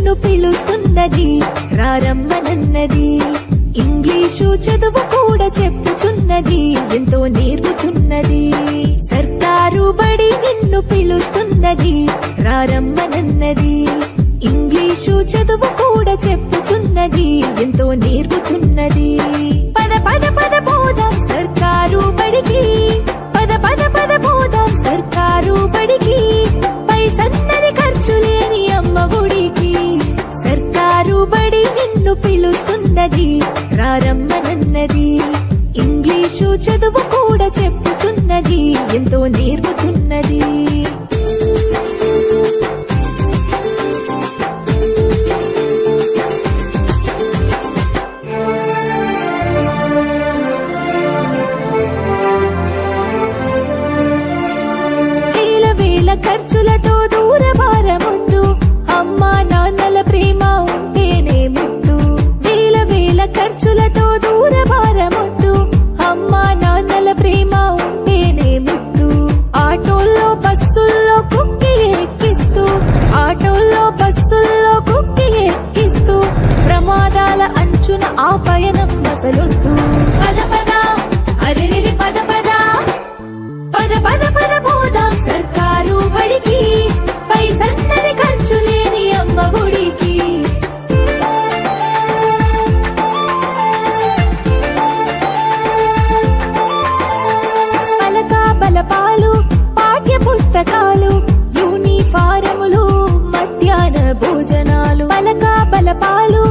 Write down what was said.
నిన్ను పిలుస్తున్నది రారమ్మనన్నది ఇంగ్లీషు చదువు కూడా చెప్పుచున్నది ఎంతో నేర్పుతున్నది సర్కారు బడి నిన్ను పిలుస్తున్నది రారమ్మనన్నది ఇంగ్లీషు చదువు కూడా చెప్పుచున్నది ఎంతో నేర్పుతున్నది పద పద పద పోదాం సర్కారు బడికి పద పద పద పోదాం సర్కారు బడికి పైసన్నది ఖర్చు లేని అమ్మ ఒడికి సర్కారు బడి నిన్ను పిలుస్తున్నది రారమ్మనన్నది ఇంగ్లీషు చదువు కూడా చెప్పుచున్నది ఎంతో నేర్పుతున్నది ఖర్చులతో దూరభారముద్దు అమ్మా నాన్నల ప్రేమ ఉంటేనే ముద్దు వేల వేల ఖర్చులతో దూరభారముద్దు అమ్మా నాన్నల ప్రేమ ఉంటేనే ముద్దు ఆటోల్లో బస్సుల్లో కుక్కి ఎక్కిస్తూ ఆటోల్లో బస్సుల్లో కుక్కి ఎక్కిస్తూ ప్రమాదాల అంచున ఆ పయనం మసలొద్దు పద పద అరెరెరి పద పద పద పద పద పోదాం సర్కారు బడికి పైసన్నది ఖర్చు లేని అమ్మ ఒడికి పలక బలపాలు పాఠ్య పుస్తకాలు యూనిఫారములు మధ్యాహ్న భోజనాలు పలక బలపాలు